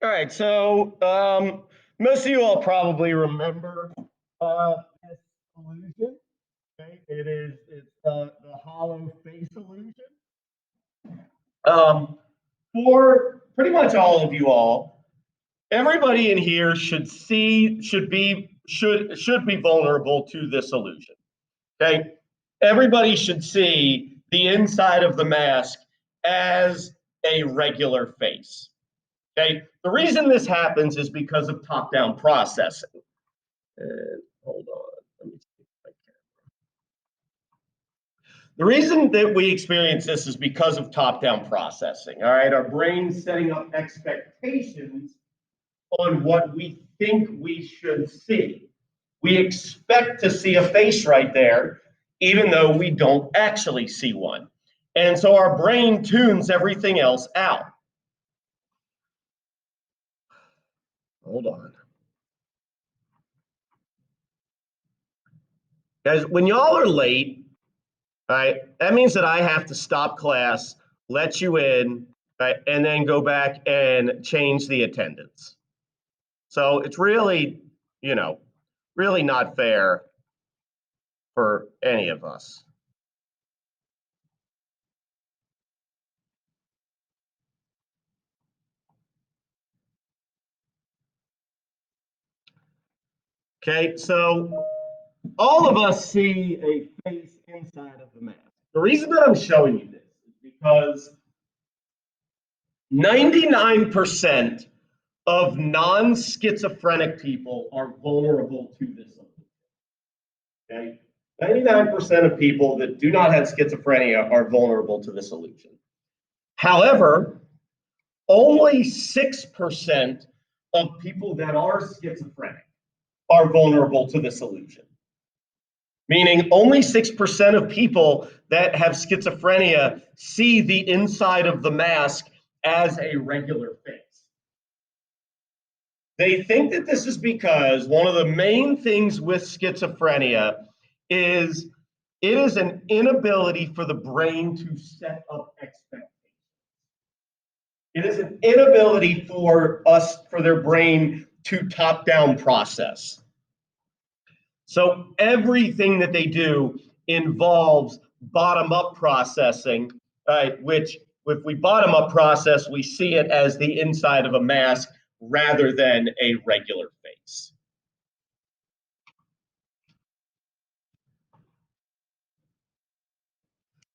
All right, so most of you all probably remember this illusion. Okay, it's the hollow face illusion. For pretty much all of you all, everybody in here should be vulnerable to this illusion. Okay, everybody should see the inside of the mask as a regular face. Okay, the reason this happens is because of top-down processing. Hold on, let me see if I can. The reason that we experience this is because of top-down processing. All right, our brain's setting up expectations on what we think we should see. We expect to see a face right there, even though we don't actually see one. And so our brain tunes everything else out. Hold on. Guys, when y'all are late, all right, that means that I have to stop class, let you in, right, and then go back and change the attendance. So it's really, really not fair for any of us. Okay, so all of us see a face inside of the mask. The reason that I'm showing you this is because 99% of non-schizophrenic people are vulnerable to this. Okay? 99% of people that do not have schizophrenia are vulnerable to this illusion. However, only 6% of people that are schizophrenic are vulnerable to this illusion. Meaning only 6% of people that have schizophrenia see the inside of the mask as a regular face. They think that this is because one of the main things with schizophrenia is it is an inability for the brain to set up expectations. It is an inability for their brain to top-down process. So everything that they do involves bottom-up processing, right? Which, if we bottom-up process, we see it as the inside of a mask rather than a regular face.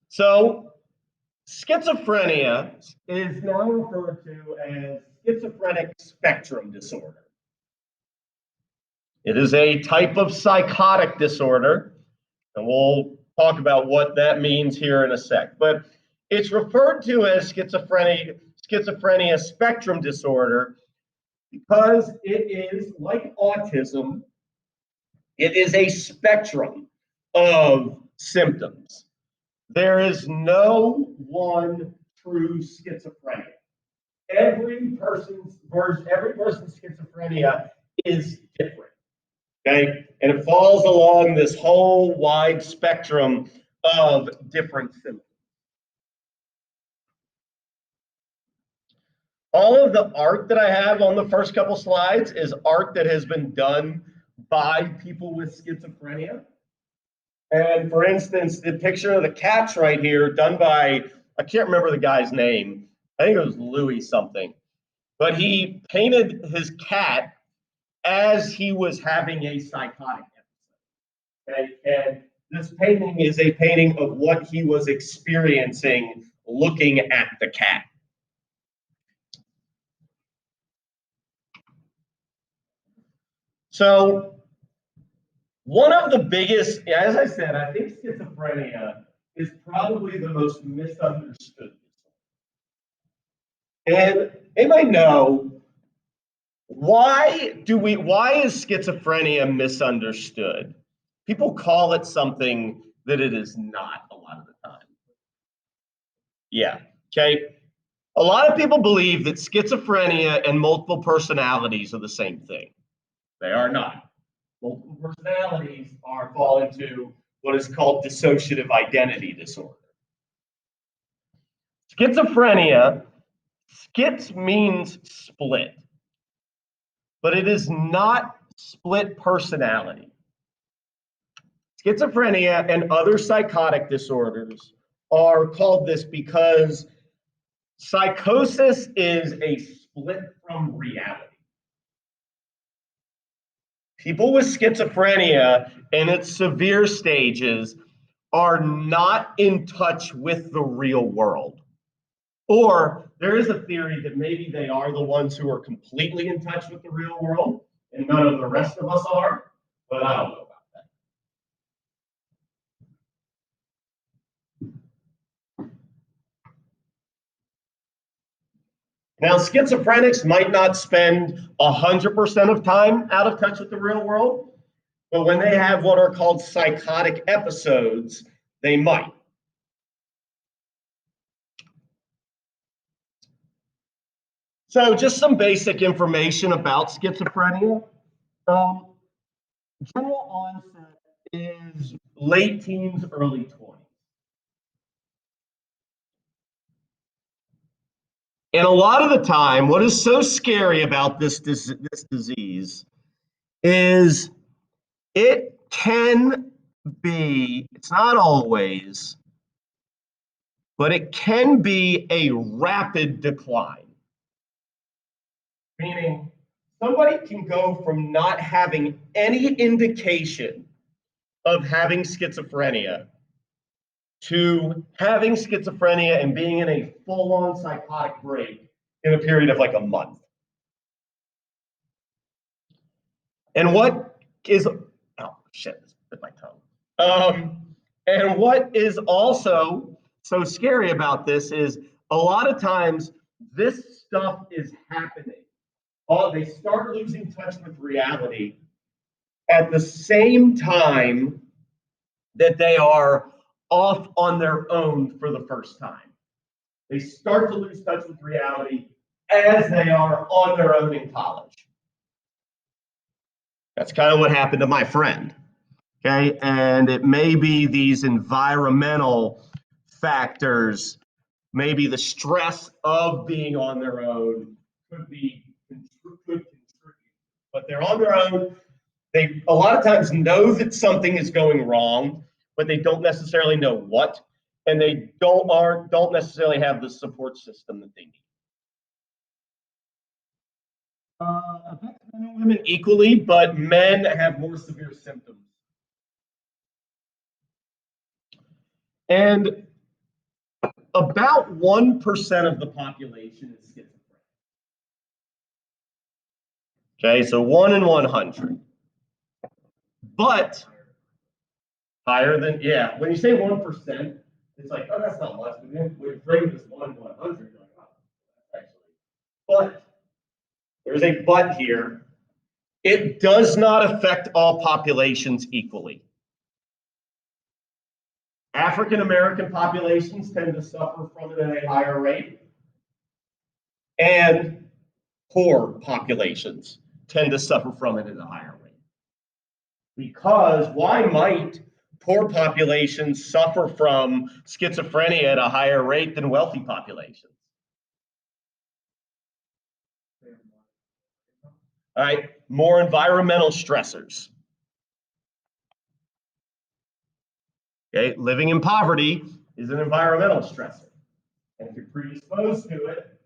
So schizophrenia is now referred to as schizophrenic spectrum disorder. It is a type of psychotic disorder, and we'll talk about what that means here in a sec. But it's referred to as schizophrenia spectrum disorder because it is like autism. It is a spectrum of symptoms. There is no one true schizophrenia. Every person's schizophrenia is different. Okay, and it falls along this whole wide spectrum of different symptoms. All of the art that I have on the first couple slides is art that has been done by people with schizophrenia. And for instance, the picture of the cats right here, done by, I can't remember the guy's name. I think it was Louis something. But he painted his cat as he was having a psychotic episode. Okay? And this painting is a painting of what he was experiencing looking at the cat. So one of the biggest, as I said, I think schizophrenia is probably the most misunderstood. And anybody know why is schizophrenia misunderstood? People call it something that it is not a lot of the time. Yeah, okay. A lot of people believe that schizophrenia and multiple personalities are the same thing. They are not. Multiple personalities fall into what is called dissociative identity disorder. Schizophrenia, schiz means split. but it is not split personality. Schizophrenia and other psychotic disorders are called this because psychosis is a split from reality. People with schizophrenia in its severe stages are not in touch with the real world. Or there is a theory that maybe they are the ones who are completely in touch with the real world and none of the rest of us are, but I don't know about that. Now, schizophrenics might not spend 100% of time out of touch with the real world, but when they have what are called psychotic episodes, they might. So just some basic information about schizophrenia. General onset is late teens, early 20s. And a lot of the time, what is so scary about this disease is it can be, it's not always, but it can be a rapid decline. Meaning, somebody can go from not having any indication of having schizophrenia to having schizophrenia and being in a full-on psychotic break in a period of like a month. And what is, oh shit, bit my tongue. And what is also so scary about this is a lot of times this stuff is happening. They start losing touch with reality at the same time that they are off on their own for the first time. They start to lose touch with reality as they are on their own in college. That's kind of what happened to my friend. Okay, and it may be these environmental factors, maybe the stress of being on their own could contribute, but they're on their own. They a lot of times know that something is going wrong, but they don't necessarily know what, and they don't necessarily have the support system that they need. Affects men and women equally, but men have more severe symptoms. And about 1% of the population is schizophrenic. Okay, so 1 in 100. But higher than, yeah, when you say 1%, it's like, oh, that's not much. But then when you frame this 1 in 100, you're like, oh, that's actually. But there's a but here. It does not affect all populations equally. African American populations tend to suffer from it at a higher rate, and poor populations tend to suffer from it at a higher rate. Because why might poor populations suffer from schizophrenia at a higher rate than wealthy populations? All right, more environmental stressors. Okay, living in poverty is an environmental stressor. And if you're predisposed to it,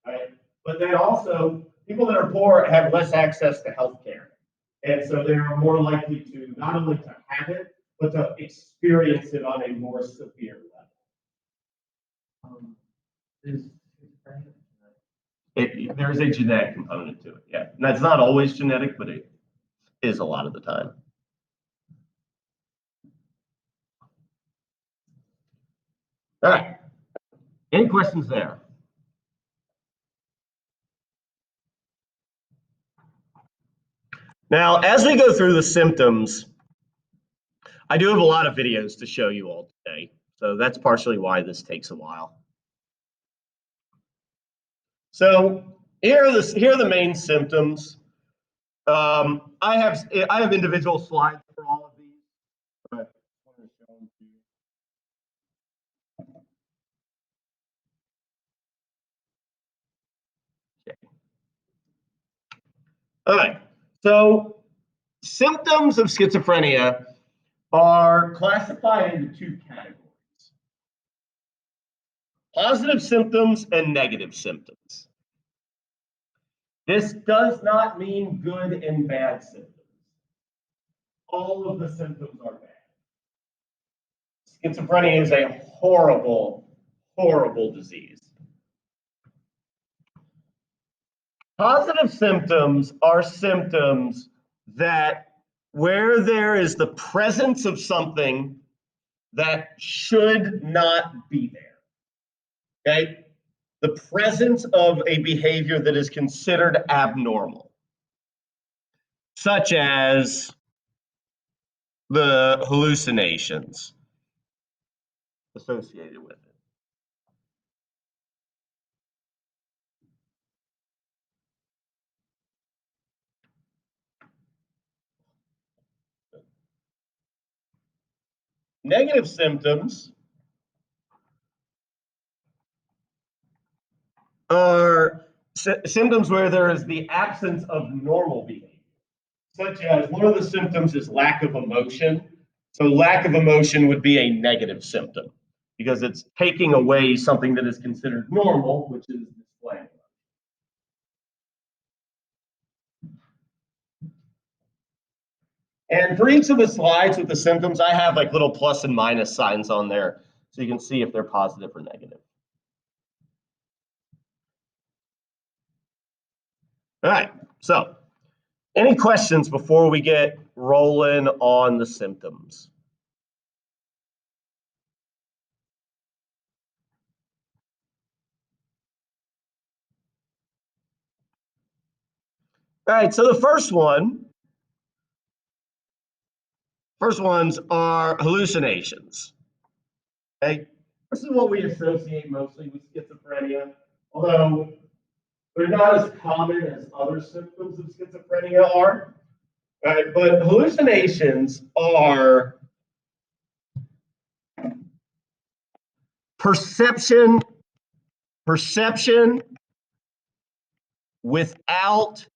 right? But they also, people that are poor have less access to health care. And so they are more likely to not only to have it, but to experience it on a more severe level. There's a genetic component to it, yeah. And that's not always genetic, but it is a lot of the time. All right. Any questions there? Now, as we go through the symptoms, I do have a lot of videos to show you all today. So that's partially why this takes a while. So here are the main symptoms. I have individual slides for all of these, but I'm going to show them to you. All right. So symptoms of schizophrenia are classified into two categories: positive symptoms and negative symptoms. This does not mean good and bad symptoms. All of the symptoms are bad. Schizophrenia is a horrible, horrible disease. Positive symptoms are symptoms that where there is the presence of something that should not be there. Okay? The presence of a behavior that is considered abnormal, such as the hallucinations associated with it. Negative symptoms are symptoms where there is the absence of normal behavior, such as one of the symptoms is lack of emotion. So, lack of emotion would be a negative symptom because it's taking away something that is considered normal, which is displaying. And for each of the slides with the symptoms, I have like little plus and minus signs on there so you can see if they're positive or negative. All right, so any questions before we get rolling on the symptoms? All right, so the first ones are hallucinations. Okay, this is what we associate mostly with schizophrenia, although they're not as common as other symptoms of schizophrenia are. Right, but hallucinations are perception without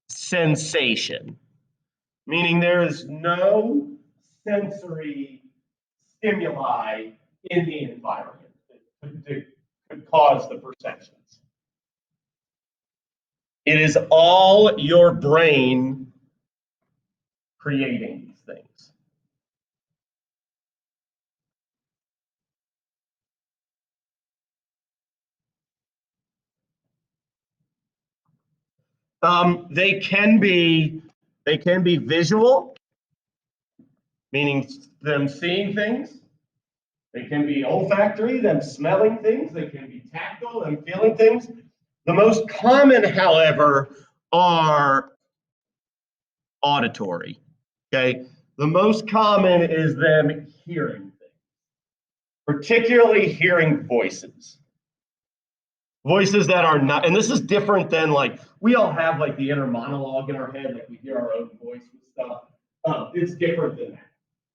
sensation, meaning there is no sensory stimuli in the environment that could cause the perceptions. It is all your brain creating these things. They can be visual, meaning them seeing things. They can be olfactory, them smelling things. They can be tactile, them feeling things. The most common, however, are auditory. Okay, the most common is them hearing things, particularly hearing voices. Voices that are not, and this is different than like we all have like the inner monologue in our head, like we hear our own voice with stuff. It's different than that.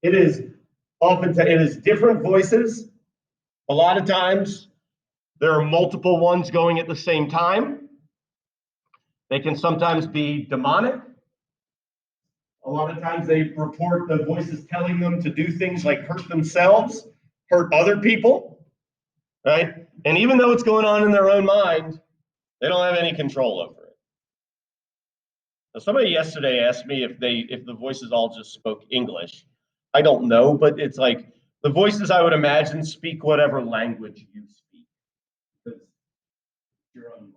It is it is different voices. A lot of times there are multiple ones going at the same time. They can sometimes be demonic. A lot of times they report the voices telling them to do things like hurt themselves, hurt other people, right? And even though it's going on in their own mind, they don't have any control over it. Now, somebody yesterday asked me if the voices all just spoke English. I don't know, but it's like the voices I would imagine speak whatever language you speak. Because your own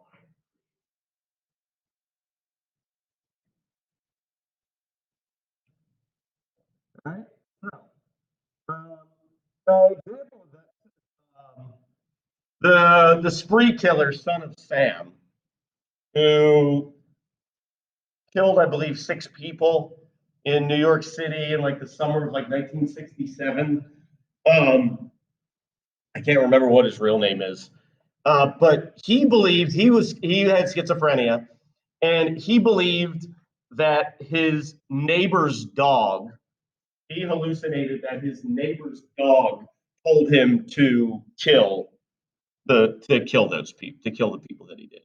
mind. Right? Example of that, the spree killer, son of Sam, who killed, I believe, 6 people in New York City in like the summer of like 1967. I can't remember what his real name is, but he believed he had schizophrenia, and he believed that his neighbor's dog. He hallucinated that his neighbor's dog told him to kill those people, to kill the people that he did.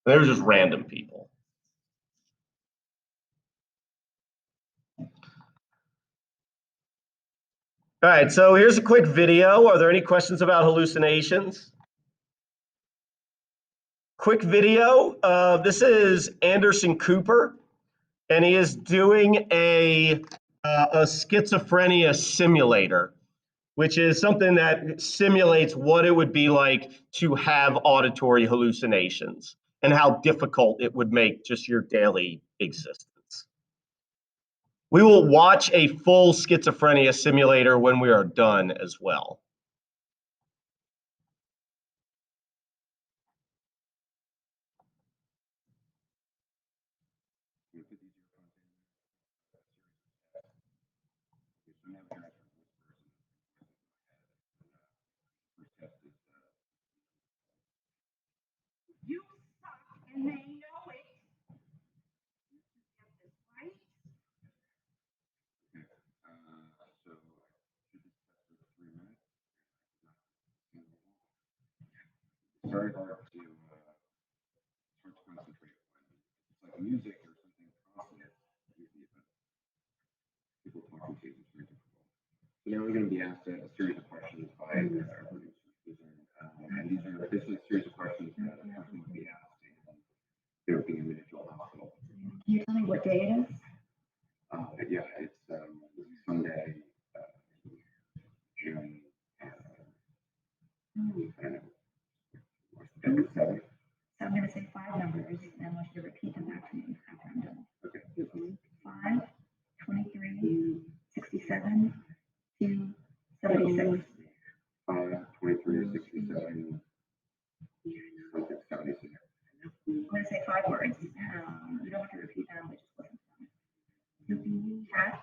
They were just random people. All right, so here's a quick video. Are there any questions about hallucinations? Quick video. This is Anderson Cooper, and he is doing a schizophrenia simulator, which is something that simulates what it would be like to have auditory hallucinations and how difficult it would make just your daily existence. We will watch a full schizophrenia simulator when we are done as well. You suck and they know it. You should get this right. It's very hard to concentrate when it's like music or something constant. People talking to you is very difficult. So now we're going to be asked a series of questions by our producers. And this is a series of questions that a person would be asked, and they would be in the individual hospital. Can you tell me what day it is? Yeah, it's Sunday, June, I don't know, what's the date? 7th? So I'm going to say 5 numbers, and I want you to repeat them back to me after I'm done. Okay. 5, 23, 67, 2, 76. 5, 23, 67, something, 76. I'm going to say 5 words. You don't have to repeat them, but just listen to them. Cat,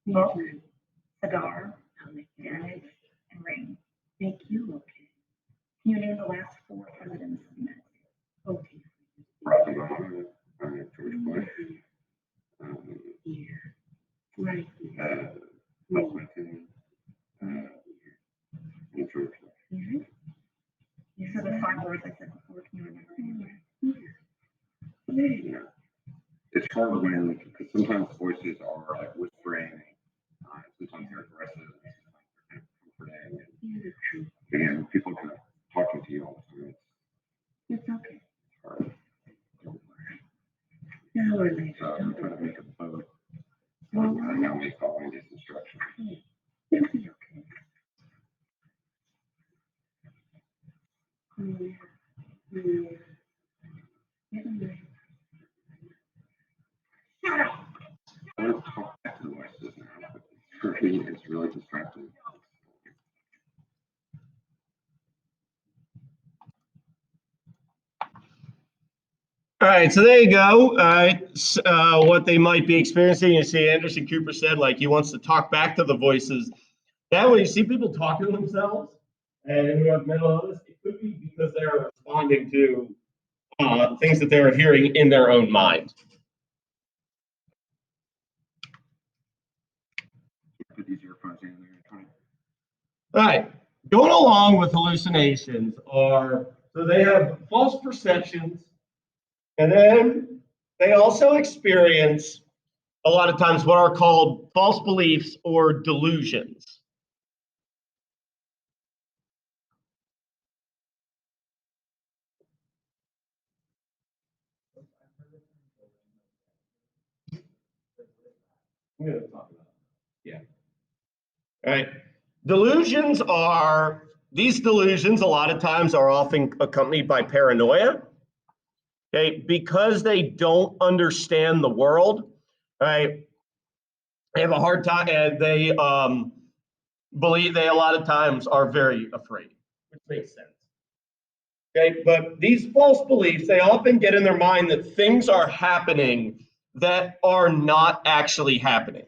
book, cigar, damage, and ring. Thank you. Okay. Can you name the last 4 presidents of the United States? Okay. Barack Obama, George Bush, Right. Bill Clinton, and George Bush. You said the 5 words I said before. Can you remember any of them? Yeah. It's hard when, because sometimes voices are like whispering, sometimes they're aggressive, sometimes they're kind of comforting. And again, people are kind of talking to you all the time. It's okay. It's hard. No, we're late. So I'm trying to make a vote on how we following these instructions. It'll be okay. Shut up. I want to talk back to the voices now, but for me, it's really distracting. All right, so there you go. All right, what they might be experiencing. You see, Anderson Cooper said like he wants to talk back to the voices. That way, you see people talking to themselves and who have mental illness. It could be because they're responding to things that they're hearing in their own mind. Put these earphones in there and try. All right, going along with hallucinations are so they have false perceptions, and then they also experience a lot of times what are called false beliefs or delusions. I'm going to talk about it. Yeah. All right. These delusions a lot of times are often accompanied by paranoia. Okay, because they don't understand the world, right? They have a hard time, and they believe they a lot of times are very afraid, which makes sense. Okay, but these false beliefs, they often get in their mind that things are happening that are not actually happening.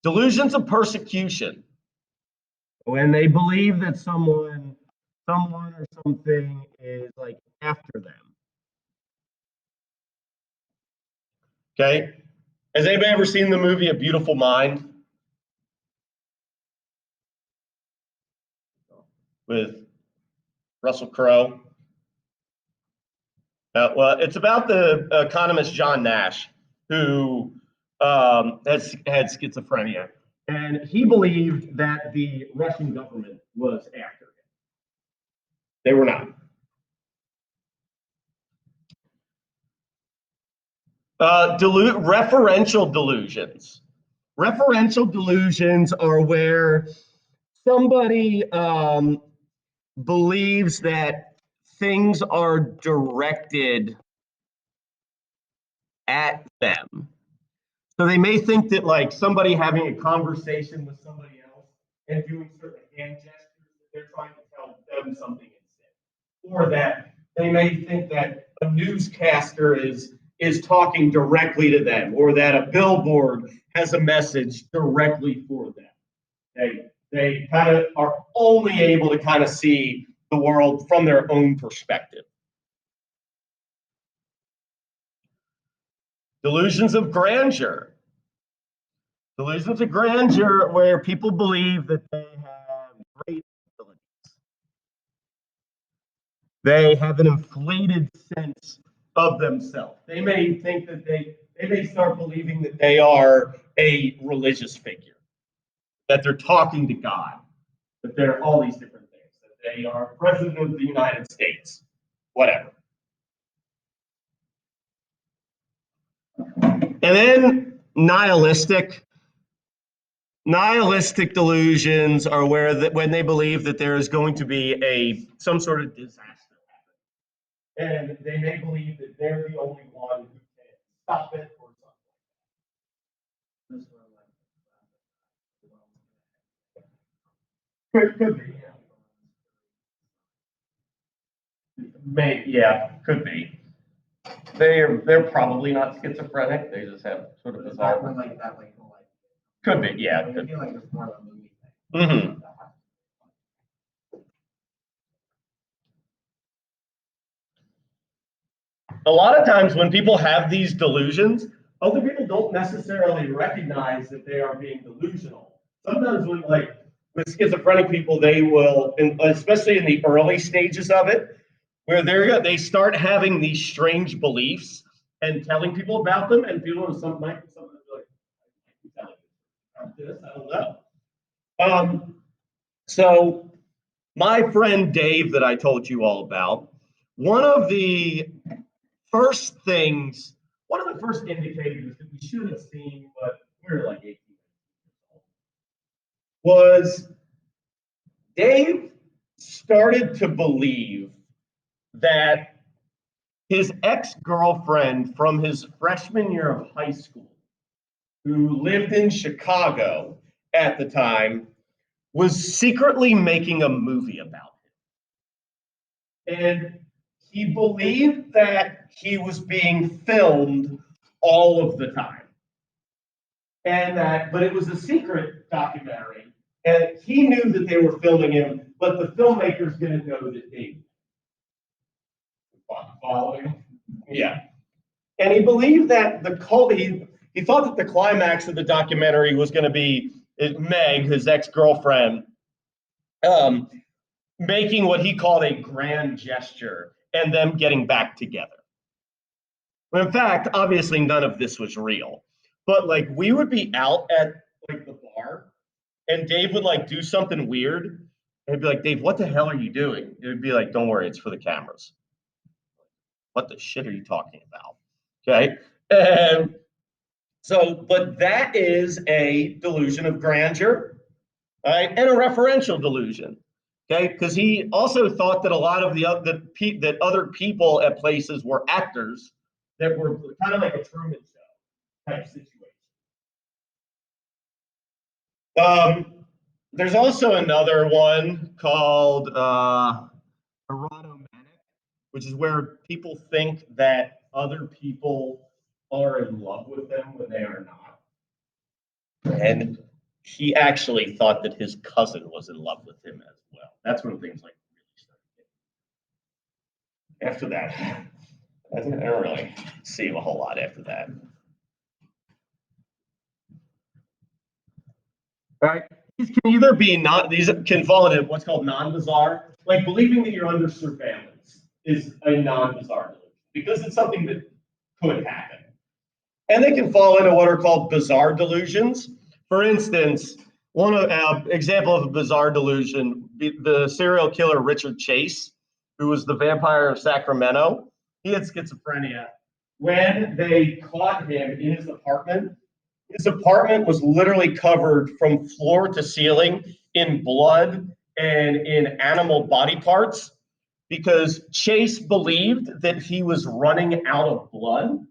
Delusions of persecution. When they believe that someone or something is like after them. Okay. Has anybody ever seen the movie A Beautiful Mind? With Russell Crowe? Well, it's about the economist John Nash, who has had schizophrenia. And he believed that the Russian government was after him. They were not. Referential delusions. Referential delusions are where somebody believes that things are directed at them. So they may think that like somebody having a conversation with somebody else and doing certain hand gestures, that they're trying to tell them something instead. Or that they may think that a newscaster is talking directly to them, or that a billboard has a message directly for them. They kind of are only able to kind of see the world from their own perspective. Delusions of grandeur. Delusions of grandeur where people believe that they have great abilities. They have an inflated sense of themselves. They may think that they may start believing that they are a religious figure, that they're talking to God, that they're all these different things, that they are president of the United States, whatever. And then nihilistic delusions are where when they believe that there is going to be some sort of disaster happen, and they may believe that they're the only one who can stop it or something. Could be, yeah. Yeah, could be. They're probably not schizophrenic. They just have sort of bizarre. Could be, yeah. I feel like it's more of a movie thing. Mm-hmm. A lot of times when people have these delusions, other people don't necessarily recognize that they are being delusional. Sometimes when with schizophrenic people, they will, especially in the early stages of it, where they start having these strange beliefs and telling people about them, and people are something like, this, I don't know. So my friend Dave that I told you all about, one of the first indicators that we should have seen, but we were like 18 years old, was Dave started to believe that his ex-girlfriend from his freshman year of high school, who lived in Chicago at the time, was secretly making a movie about him. And he believed that he was being filmed all of the time. But it was a secret documentary. And he knew that they were filming him, but the filmmakers didn't know that Dave. Following? Yeah. And he believed that he thought that the climax of the documentary was going to be Meg, his ex-girlfriend, making what he called a grand gesture and them getting back together. But in fact, obviously none of this was real. But we would be out at the bar and Dave would do something weird. And I'd be like, Dave, what the hell are you doing? It would be like, don't worry, it's for the cameras. What the shit are you talking about? Okay. And but that is a delusion of grandeur, right? And a referential delusion. Okay, because he also thought that a lot of that other people at places were actors that were kind of like a Truman Show type situation. There's also another one called erotomanic, which is where people think that other people are in love with them when they are not. And he actually thought that his cousin was in love with him as well. That's when things really started. After that, I didn't really see a whole lot after that. All right. These can fall into what's called non-bizarre. Like believing that you're under surveillance is a non-bizarre delusion because it's something that could happen. And they can fall into what are called bizarre delusions. For instance, one example of a bizarre delusion, the serial killer Richard Chase, who was the vampire of Sacramento, he had schizophrenia. When they caught him in his apartment was literally covered from floor to ceiling in blood and in animal body parts because Chase believed that he was running out of blood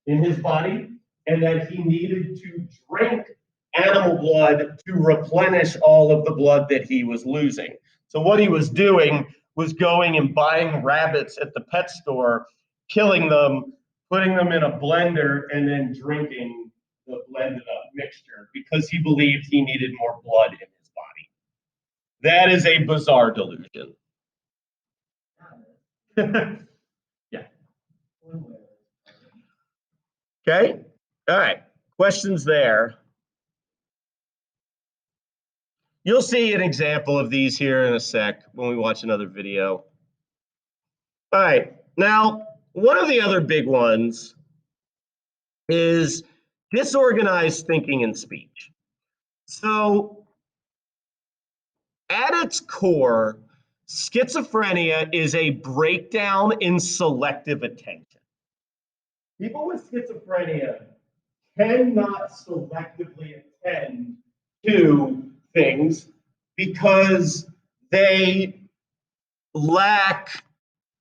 in his body and that he needed to drink animal blood to replenish all of the blood that he was losing. So what he was doing was going and buying rabbits at the pet store, killing them, putting them in a blender, and then drinking the blended up mixture because he believed he needed more blood in his body. That is a bizarre delusion. Yeah. Okay. All right. Questions there. You'll see an example of these here in a sec when we watch another video. All right. Now, one of the other big ones is disorganized thinking and speech. So, at its core, schizophrenia is a breakdown in selective attention. People with schizophrenia cannot selectively attend to things because they lack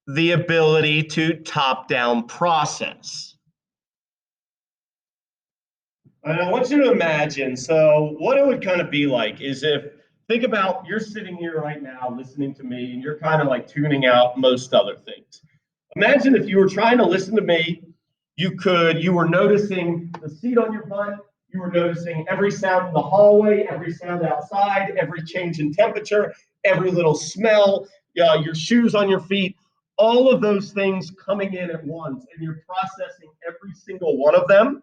the ability to top-down process. And I want you to imagine, so what it would kind of be like is if, think about you're sitting here right now listening to me and you're kind of like tuning out most other things. Imagine if you were trying to listen to me, you were noticing the seat on your butt, you were noticing every sound in the hallway, every sound outside, every change in temperature, every little smell, your shoes on your feet, all of those things coming in at once, and you're processing every single one of them.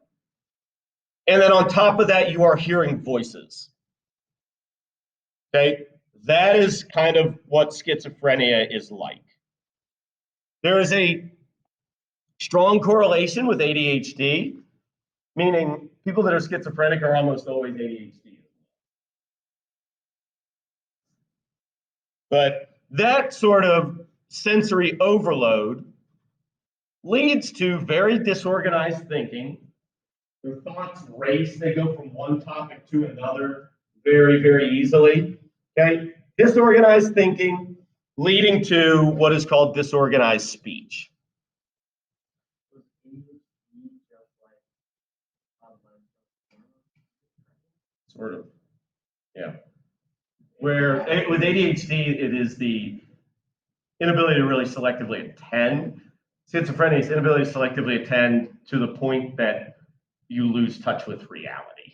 And then on top of that, you are hearing voices. Okay, that is kind of what schizophrenia is like. There is a strong correlation with ADHD, meaning people that are schizophrenic are almost always ADHD. But that sort of sensory overload leads to very disorganized thinking. Their thoughts race, they go from one topic to another very, very easily. Okay, disorganized thinking leading to what is called disorganized speech. Sort of, yeah. Where with ADHD, it is the inability to really selectively attend. Schizophrenia is inability to selectively attend to the point that you lose touch with reality.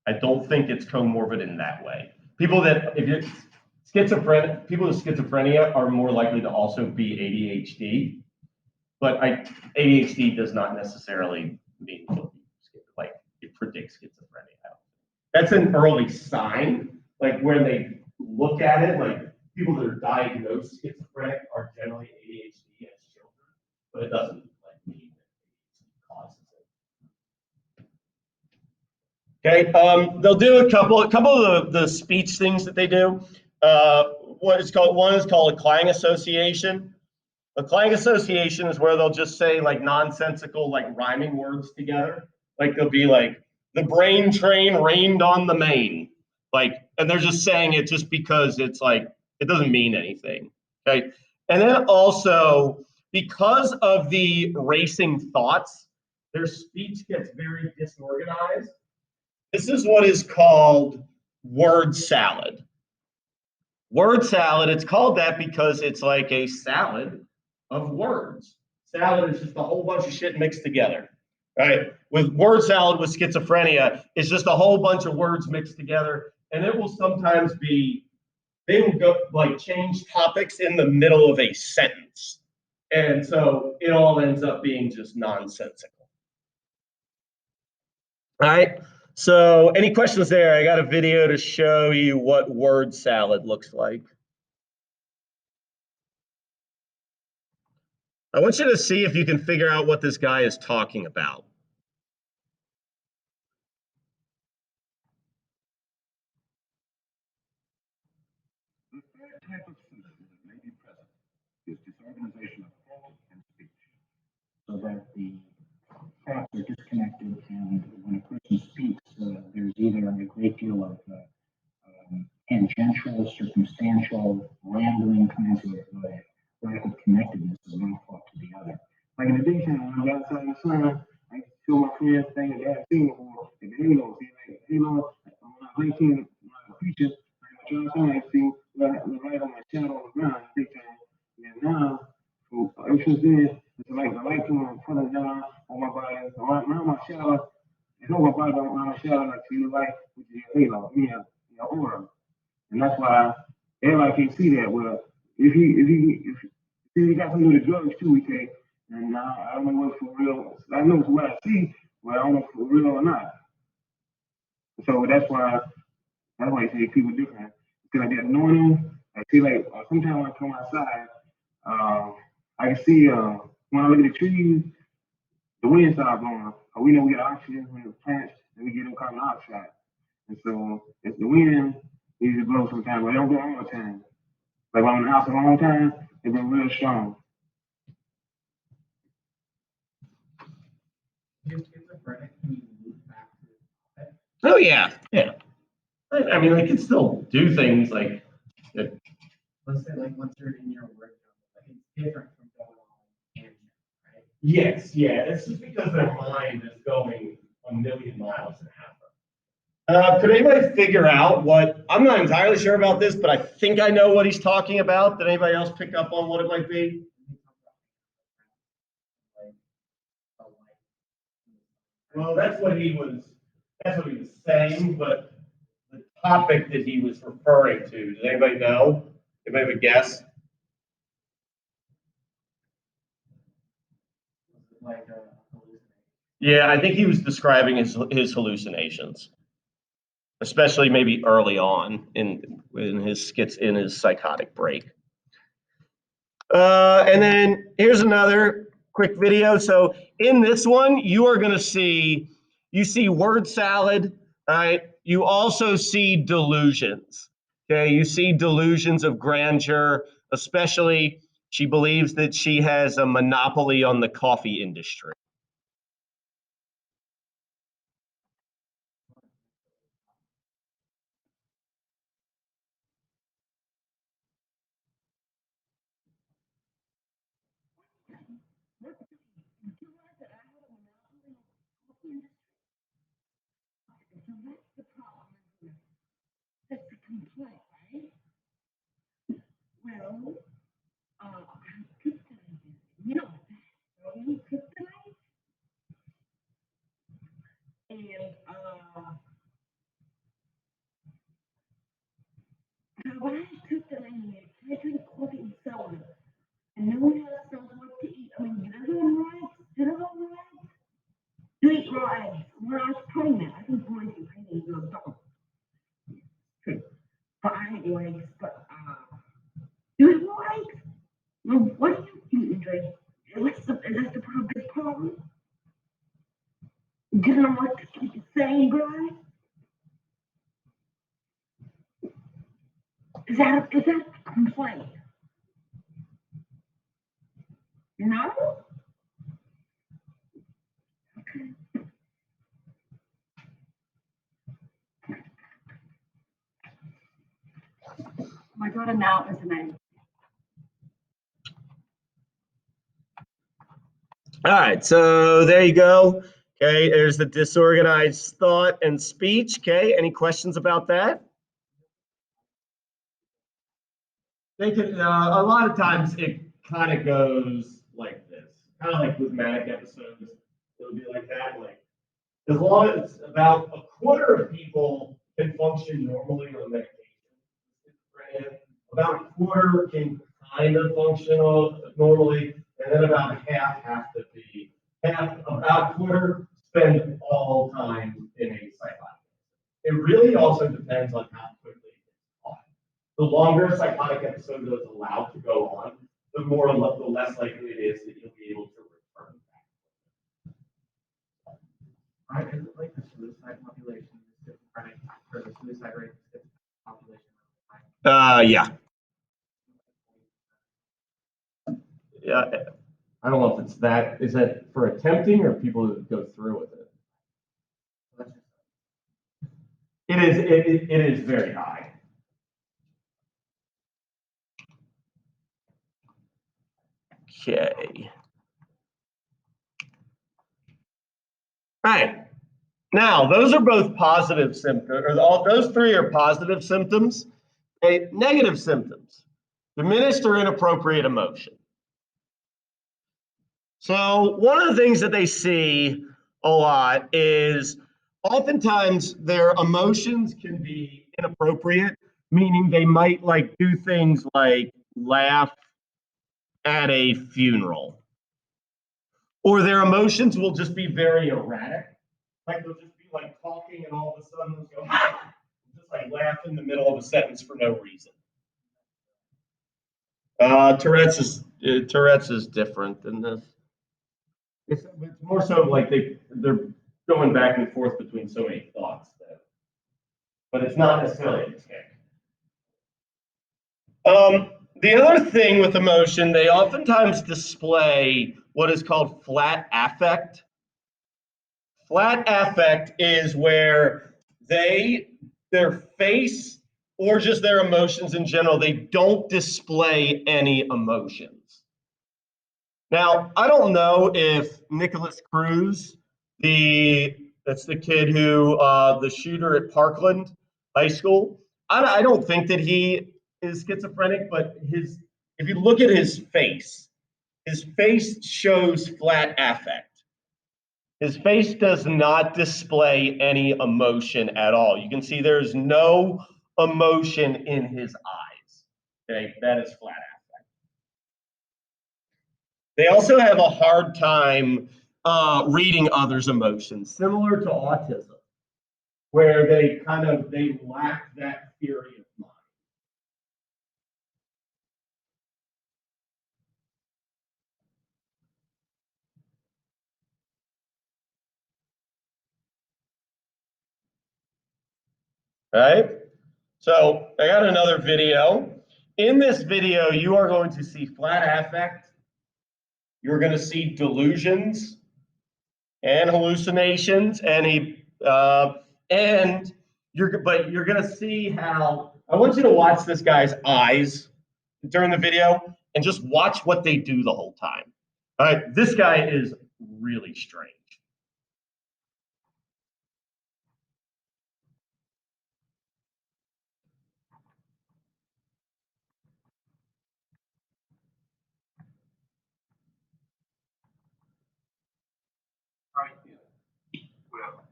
I don't think it's comorbid in that way. People that, if you're schizophrenic, people with schizophrenia are more likely to also be ADHD, but ADHD does not necessarily mean like it predicts schizophrenia. That's an early sign, like when they look at it, like people that are diagnosed schizophrenic are generally ADHD as children, but it doesn't like mean that it causes it. Okay, they'll do a couple of the speech things that they do. One is called a clang association. A clang association is where they'll just say like nonsensical, like rhyming words together. Like they'll be like, the brain train rained on the main. Like, and they're just saying it just because it's like, it doesn't mean anything. Okay. And then also, because of the racing thoughts, their speech gets very disorganized. This is what is called word salad. Word salad, it's called that because it's like a salad of words. Salad is just a whole bunch of shit mixed together, right? With word salad with schizophrenia, it's just a whole bunch of words mixed together, and it will sometimes be, they will go like change topics in the middle of a sentence. And so it all ends up being just nonsensical. All right. So any questions there? I got a video to show you what word salad looks like. I want you to see if you can figure out what this guy is talking about. type of symptoms that may be present is disorganization of thought and speech. So that the thoughts are disconnected, and when a person speaks, there's either a great deal of tangential, circumstantial, rambling kinds of lack of connectedness of one thought to the other. Like in the daytime, when I got outside in the sun, I used to show my friends things that I hadn't seen before. And the halo, see, like halo, when I was 19, when I was a preacher, like my job time, I see the light on my shadow on the ground in the daytime. And now, ever since then, it's like the light coming coming down on my body, around my shadow, and over my body, around my shadow, like see the light, which is your halo, your aura. And that's why everybody can't see that. Well, if he got some of the drugs too, we take, and I don't know what's for real. I know it's what I see, but I don't know if it's for real or not. So that's why you see people different. Because I get anointing. I see like sometimes when I come outside, I can see when I look at the trees, the wind starts blowing. We know we get oxygen from the plants, and we get them carbon dioxide. And so if the wind needs to blow sometimes, but it don't blow all the time. Like when I'm in the house a long time, it's been real strong. Oh yeah, yeah. I mean, I can still do things like. Let's say, like, once you're in your work, like, it's different from going on tangent, right? Yes, yeah. It's just because their mind is going a million miles an hour. Could anybody figure out what? I'm not entirely sure about this, but I think I know what he's talking about. Did anybody else pick up on what it might be? Well, that's what he was. That's what he was saying, but the topic that he was referring to. Does anybody know? Anybody have a guess? Like, Yeah, I think he was describing his hallucinations, especially maybe early on in his psychotic break. And then here's another quick video. So in this one, you are going to see word salad, right? You also see delusions. Okay, you see delusions of grandeur, especially she believes that she has a monopoly on the coffee industry. That's the complaint, right? Well, kryptonite, you know, kryptonite, and how I kryptonite, I drink coffee and soda, and no one else knows what to eat. I mean, did everyone right? Did everyone right? Do eat raw eggs. When I was pregnant, I think boys and pregnant are dumb. But I ate raw eggs, but do you eat raw eggs? Well, what do you eat and drink? Is that the big problem? You know what to keep saying, bro? Is that a complaint? No? Okay. My daughter now is an egg. All right, so there you go. Okay, there's the disorganized thought and speech. Okay, any questions about that? They could, a lot of times it kind of goes like this, kind of like with manic episodes. It'll be like that, like as long as about a quarter of people can function normally on medication, about a quarter can kind of function normally, and then about half have to be about a quarter spend all time in a psychotic. It really also depends on how quickly it's caught. The longer a psychotic episode is allowed to go on, the less likely it is that you'll be able to return back. Is it like the suicide population, the schizophrenic, or the suicide rate of the schizophrenic population? Yeah. it's that, is that for attempting or people that go through with it? It is very high. Okay. All right. Now, those are both positive symptoms, or all those three are positive symptoms. Okay, negative symptoms, diminished or inappropriate emotion. So one of the things that they see a lot is oftentimes their emotions can be inappropriate, meaning they might like do things like laugh at a funeral, or their emotions will just be very erratic. Like they'll just be like talking and all of a sudden they'll go, just like laugh in the middle of a sentence for no reason. Tourette's is different than this. It's more so like they're going back and forth between so many thoughts that, but it's not necessarily a tick. The other thing with emotion, they oftentimes display what is called flat affect. Flat affect is where their face or just their emotions in general, they don't display any emotions. Now, I don't know if Nicholas Cruz, that's the kid who, the shooter at Parkland High School, I don't think that he is schizophrenic, but if you look at his face shows flat affect. His face does not display any emotion at all. You can see there's no emotion in his eyes. Okay, that is flat affect. They also have a hard time reading others' emotions, similar to autism, where they lack that theory of mind. Right? So I got another video. In this video, you are going to see flat affect. You're going to see delusions and hallucinations, and you're going to see how. I want you to watch this guy's eyes during the video and just watch what they do the whole time. All right, this guy is really strange. Right. Yeah. Well,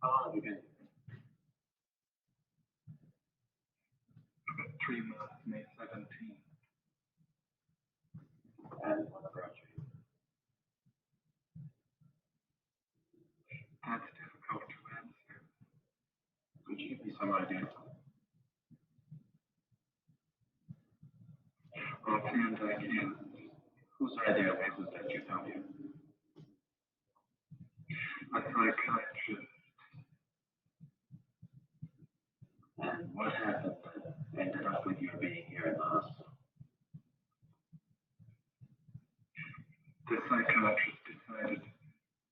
how long have you been here? 3 months, May 17th. And what brought you here? That's difficult to answer. Could you give me some idea? Offhand, I can't. Whose idea was it that you found here? A psychiatrist. And what happened that ended up with you being here in the hospital? The psychiatrist decided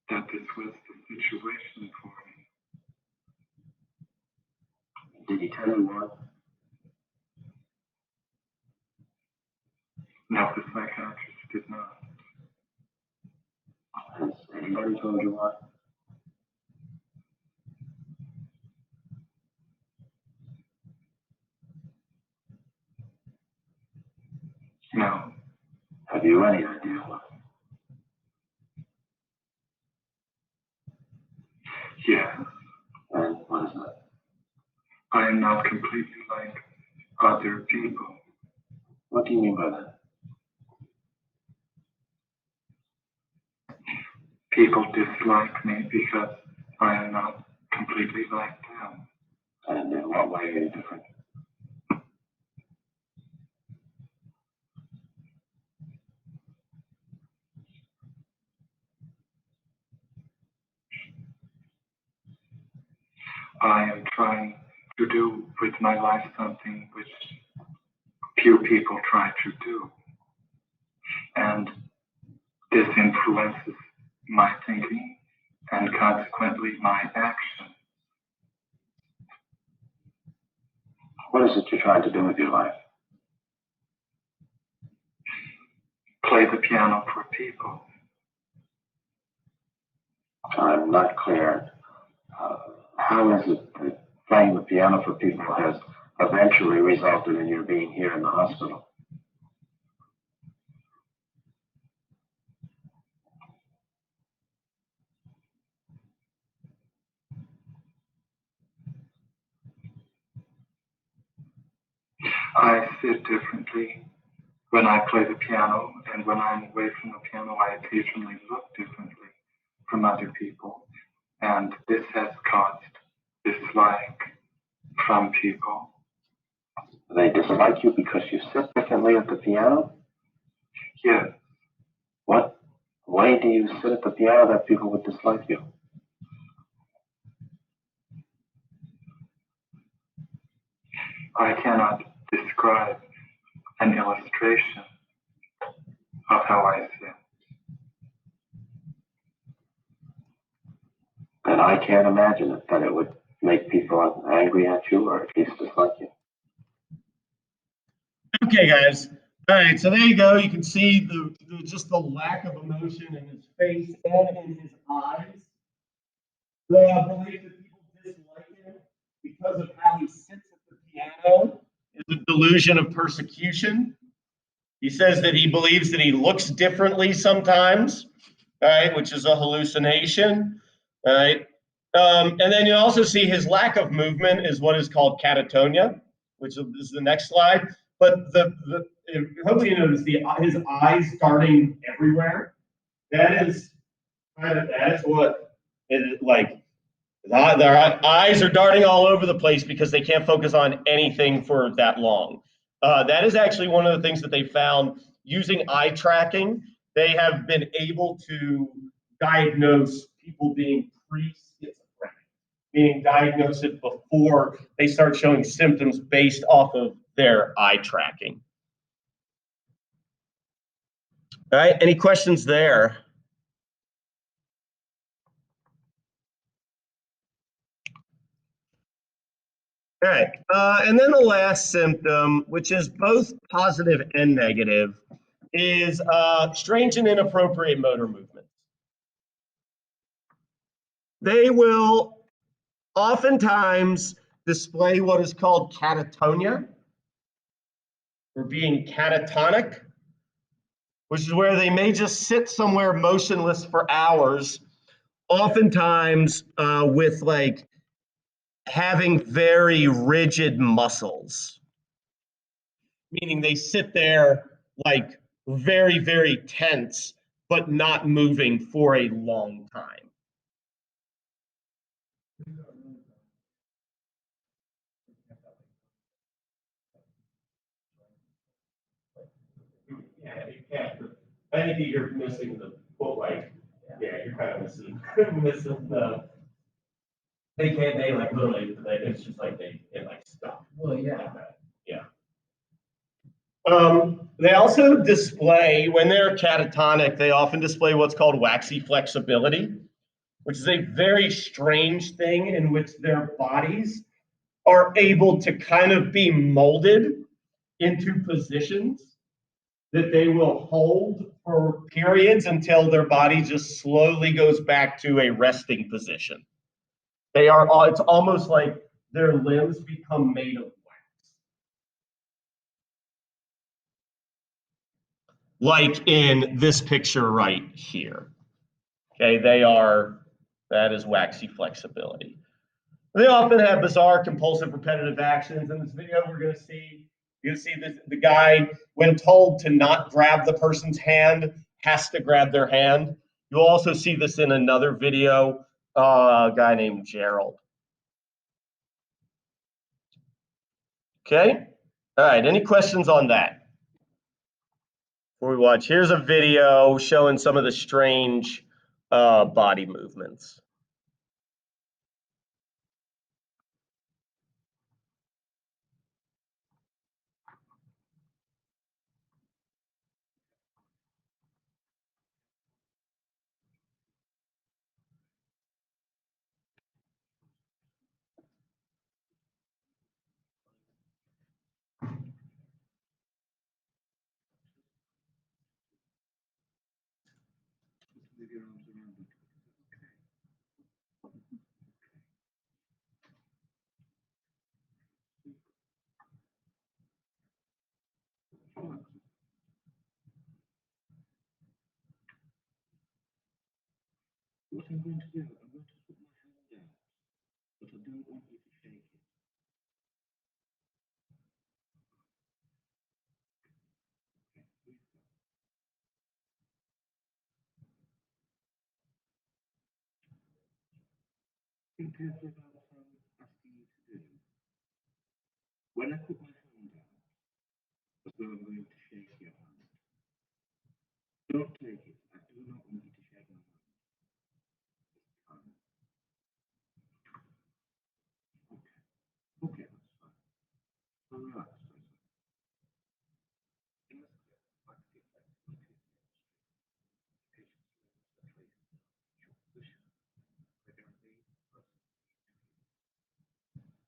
that this was the situation for me. Did he tell you why? No, the psychiatrist did not. Has anybody told you why? No. Have you any idea why? Yes. And what is that? I am not completely like other people. What do you mean by that? People dislike me because I am not completely like them. And in what way are you different? I am trying to do with my life something which few people try to do. and this influences my thinking and consequently my action. What is it you're trying to do with your life? Play the piano for people. I'm not clear. How is it that playing the piano for people has eventually resulted in your being here in the hospital? I sit differently when I play the piano, and when I'm away from the piano, I occasionally look differently from other people, and this has caused dislike from people. They dislike you because you sit differently at the piano? Yes, What way do you sit at the piano that people would dislike you? I cannot describe an illustration of how I sit. And I can't imagine it, that it would make people angry at you or at least dislike you. Okay, guys. All right, so there you go. You can see just the lack of emotion in his face and in his eyes. The belief that people dislike him because of how he sits at the piano is a delusion of persecution. He says that he believes that he looks differently sometimes, all right, which is a hallucination, all right. And then you also see his lack of movement is what is called catatonia, which is the next slide. But hopefully you notice his eyes darting everywhere. That is what it like. Their eyes are darting all over the place because they can't focus on anything for that long. That is actually one of the things that they found using eye tracking. They have been able to diagnose people being pre-schizophrenic, meaning diagnose it before they start showing symptoms based off of their eye tracking. All right, any questions there? All right, and then the last symptom, which is both positive and negative, is strange and inappropriate motor movements. They will oftentimes display what is called catatonia, or being catatonic, which is where they may just sit somewhere motionless for hours, oftentimes with like having very rigid muscles, meaning they sit there like very, very tense, but not moving for a long time. Yeah, you can't. I think you're missing the quote, like, yeah, you're kind of missing the. They can't. They like literally. It's just like they like stop. Well, yeah. Yeah. They also display, when they're catatonic, they often display what's called waxy flexibility, which is a very strange thing in which their bodies are able to kind of be molded into positions that they will hold for periods until their body just slowly goes back to a resting position. It's almost like their limbs become made of wax. Like in this picture right here. Okay, that is waxy flexibility. They often have bizarre, compulsive, repetitive actions. In this video, you're going to see the guy, when told to not grab the person's hand, has to grab their hand. You'll also see this in another video, a guy named Gerald. Okay, all right, any questions on that? Before we watch, here's a video showing some of the strange body movements. move your arms around me. Okay. What I'm going to do, I'm going to put my hand down, but I don't want you to shake it. Okay, here you go. Think carefully about what I'm asking you to do. When I put my hand down, as though I'm going to shake your hand, don't take it. I do not want you to shake my hand. Okay, okay, that's fine. Relax for a second.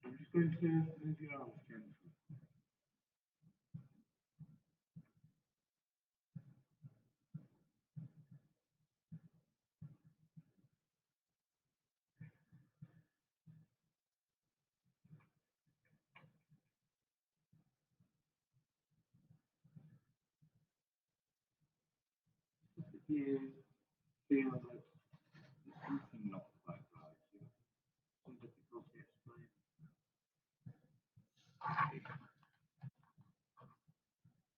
I'm just going to move your arms gently. You feel that there's something not quite right here. Some difficulty explaining.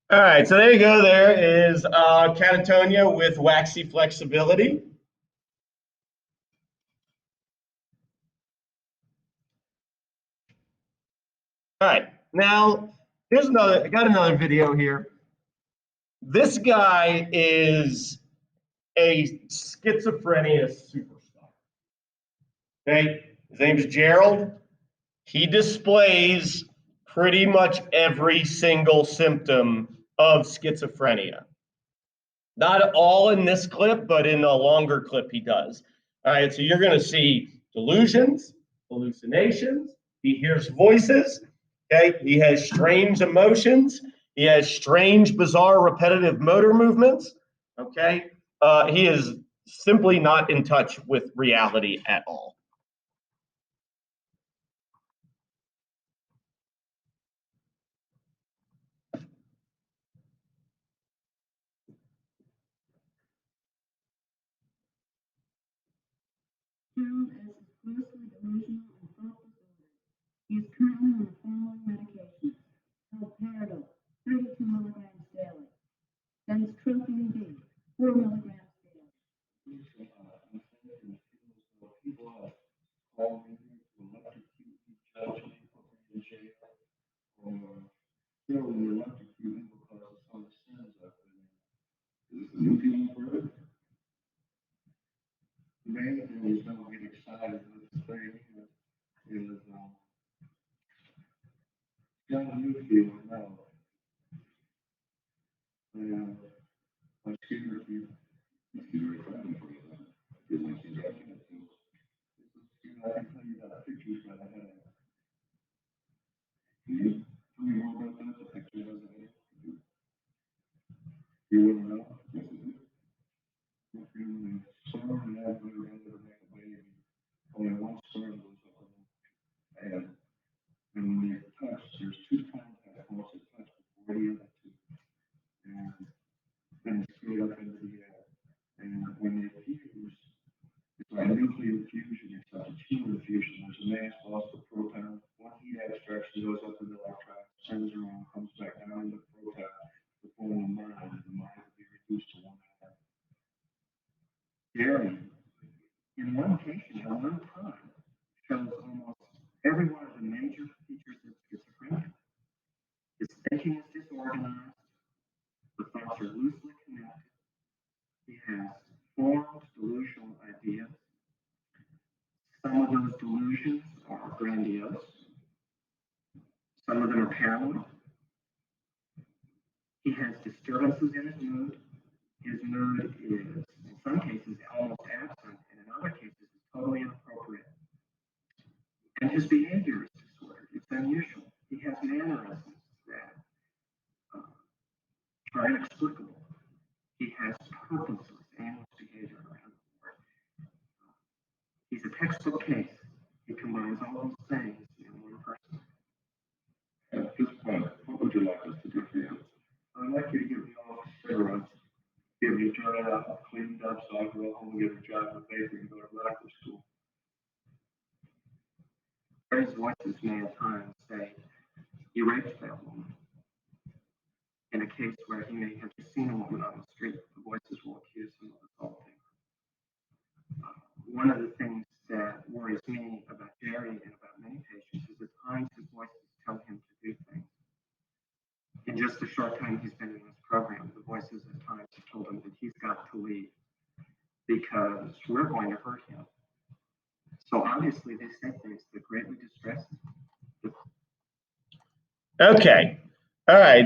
All right, so there you go. There is catatonia with waxy flexibility. All right, now here's another. I got another video here. This guy is a schizophrenia superstar. Okay, his name's Gerald. He displays pretty much every single symptom of schizophrenia. Not all in this clip, but in a longer clip he does. All right, so you're going to see delusions, hallucinations. He hears voices. Okay, he has strange emotions. He has strange, bizarre, repetitive motor movements. Okay, he is simply not in touch with reality at all. Gerald is grossly delusional and self-disordered. He is currently on the following medications: haloperidol, 32 milligrams daily; benztropine D, 4 milligrams daily. People are calling me to electrocute me, judge me, put me in jail, or kill me, electrocute me because of some sins I've committed. Is this a new feeling for it? The main thing is don't get excited with the thing is got a new feeling now. And I'm scared of you. Must be very frightening for you then. Because once you get it, I can tell you that pictures that I had. Can you tell me more about that? The picture was it? You wouldn't know? Yes, it is. If you're in the summer and have a make a baby, only one sperm goes up in the head. And when they touch, there's two contacts once they touch before the other two. And then it's straight up into the air. And when they fuse, it's like nuclear fusion, except it's human fusion. There's a mass loss of proton. One heat abstraction goes up in the electron, turns around, comes back down into the proton to form a mind, and the mind will be reduced to one atom. Gary, in one patient at one time, shows almost every one of the major features of schizophrenia. His thinking is disorganized, the thoughts are loosely connected, he has formed delusional ideas. Some of those delusions are grandiose, some of them are paranoid. He has disturbances in his mood. His mood is, in some cases, almost absent, and in other cases, is totally inappropriate. And his behavior is disordered. It's unusual. He has mannerisms that are inexplicable. He has purposeless, aimless behavior around Jerry's voices may at times say, "You raped that woman." In a case where he may have just seen a woman on the street, the voices will accuse him of assaulting her. One of the things that worries me about Jerry and about many patients is at times his voices tell him to do things. In just the short time he's been in this program, the voices at times have told him that he's got to leave because we're going to hurt him. So obviously they say things that greatly distress him. Okay. All right.